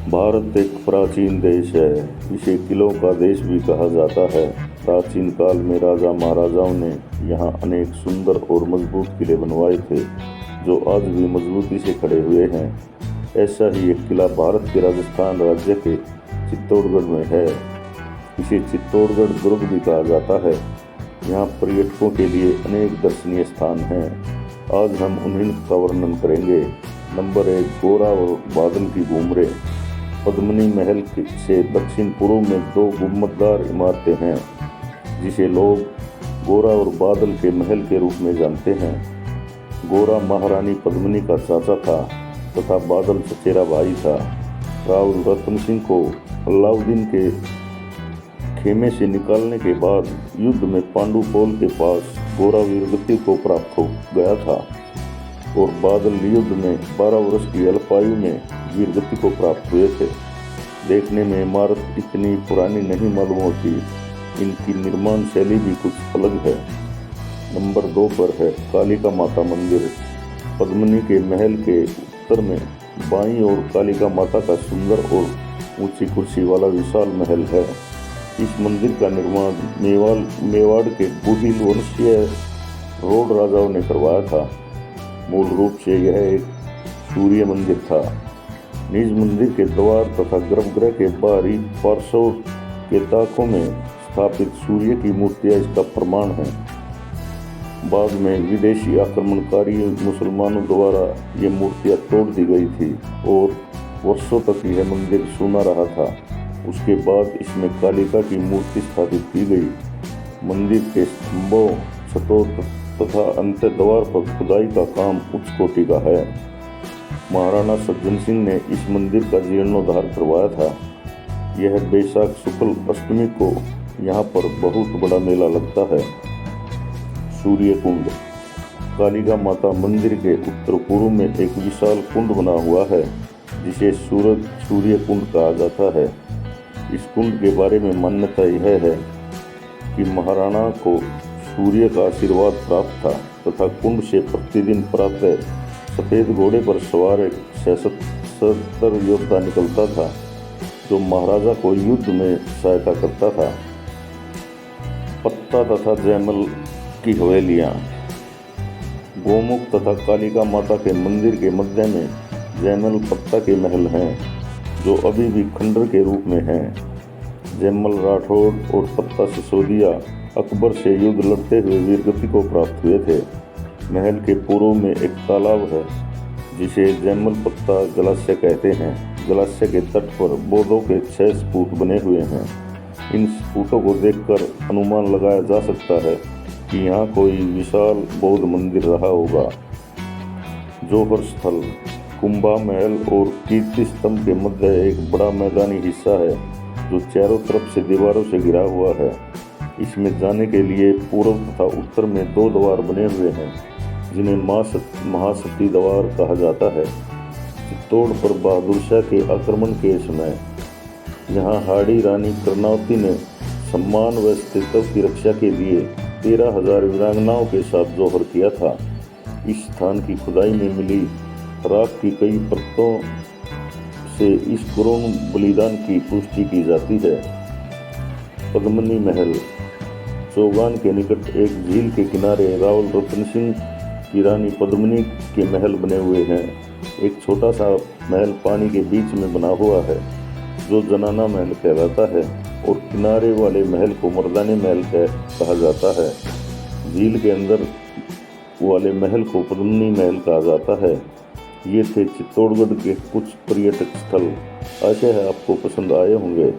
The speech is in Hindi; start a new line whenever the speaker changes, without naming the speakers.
भारत एक प्राचीन देश है। इसे किलों का देश भी कहा जाता है। प्राचीन काल में राजा महाराजाओं ने यहाँ अनेक सुंदर और मजबूत किले बनवाए थे, जो आज भी मजबूती से खड़े हुए हैं। ऐसा ही एक किला भारत के राजस्थान राज्य के चित्तौड़गढ़ में है। इसे चित्तौड़गढ़ दुर्ग भी कहा जाता है। यहाँ पर्यटकों के लिए अनेक दर्शनीय स्थान हैं। आज हम उन्हीं का वर्णन करेंगे। नंबर 1, गोरा और बादल की घूमरे। पद्मिनी महल से दक्षिण पूर्व में 2 गुंबददार इमारतें हैं, जिसे लोग गोरा और बादल के महल के रूप में जानते हैं। गोरा महारानी पद्मिनी का चाचा था तथा बादल चचेरा भाई था। राव रतन सिंह को अलाउद्दीन के खेमे से निकालने के बाद युद्ध में पांडुपोल के पास गोरा वीरगति को प्राप्त हो गया था और बादल युद्ध में 12 वर्ष की अल्पायु में वीरगति को प्राप्त हुए थे। देखने में इमारत इतनी पुरानी नहीं मालूम होती, इनकी निर्माण शैली भी कुछ अलग है। नंबर 2 पर है कालिका माता मंदिर। पद्मिनी के महल के उत्तर में बाईं ओर कालिका माता का सुंदर और ऊंची कुर्सी वाला विशाल महल है। इस मंदिर का निर्माण मेवाड़ के गुहिल वंशीय रोड राजाओं ने करवाया था। मूल रूप से यह एक सूर्य मंदिर था। निज मंदिर के द्वार तथा गर्भगृह के बाहरी पार्श्व के ताकों में स्थापित सूर्य की मूर्तियां इसका प्रमाण है। बाद में विदेशी आक्रमणकारी मुसलमानों द्वारा ये मूर्तियां तोड़ दी गई थी और वर्षों तक यह मंदिर सूना रहा था। उसके बाद इसमें कालिका की मूर्ति स्थापित की गई। मंदिर के स्तंभों, छतों तथा अंत्य द्वार पर खुदाई का काम उच्च कोटि का है। महाराणा सज्जन सिंह ने इस मंदिर का जीर्णोद्धार करवाया था। यह बैसाख शुक्ल अष्टमी को यहाँ पर बहुत बड़ा मेला लगता है। सूर्य कुंड। कालिका माता मंदिर के उत्तर पूर्व में एक विशाल कुंड बना हुआ है, जिसे सूर्य कुंड कहा जाता है। इस कुंड के बारे में मान्यता यह है कि महाराणा को सूर्य का आशीर्वाद प्राप्त था तथा कुंड से प्रतिदिन प्रातः सफेद घोड़े पर सवार एक सशस्त्र योद्धा निकलता था, जो महाराजा को युद्ध में सहायता करता था। पत्ता तथा जयमल की हवेलियाँ। गोमुख तथा कालिका माता के मंदिर के मध्य में जयमल पत्ता के महल हैं, जो अभी भी खंडर के रूप में हैं। जयमल राठौड़ और पत्ता सिसोदिया अकबर से युद्ध लड़ते हुए वीरगति को प्राप्त हुए थे। महल के पूर्व में एक तालाब है, जिसे जयमल पत्ता जलाशय कहते हैं। जलाशय के तट पर बौद्धों के 6 स्फूट बने हुए हैं। इन स्फूटों को देखकर अनुमान लगाया जा सकता है कि यहाँ कोई विशाल बौद्ध मंदिर रहा होगा। जौहर स्थल। कुंभा महल और कीर्ति स्तंभ के मध्य एक बड़ा मैदानी हिस्सा है, जो चारों तरफ से दीवारों से घिरा हुआ है। इसमें जाने के लिए पूर्व तथा उत्तर में 2 द्वार बने हुए हैं, जिन्हें महासती द्वार कहा जाता है। चित्तौड़ पर बहादुर शाह के आक्रमण के समय यहाँ हाड़ी रानी कर्णावती ने सम्मान व अस्तित्व की रक्षा के लिए 13,000 वीरांगनाओं के साथ जौहर किया था। इस स्थान की खुदाई में मिली राख की कई परतों से इस करुण बलिदान की पुष्टि की जाती है। पद्मिनी महल। चौगान के निकट एक झील के किनारे राव रतन सिंह की रानी पद्मिनी के महल बने हुए हैं। एक छोटा सा महल पानी के बीच में बना हुआ है, जो जनाना महल कहलाता है, और किनारे वाले महल को मर्दानी महल कहा जाता है। झील के अंदर वाले महल को पद्मिनी महल कहा जाता है। ये थे चित्तौड़गढ़ के कुछ पर्यटक स्थल। आशा है आपको पसंद आए होंगे।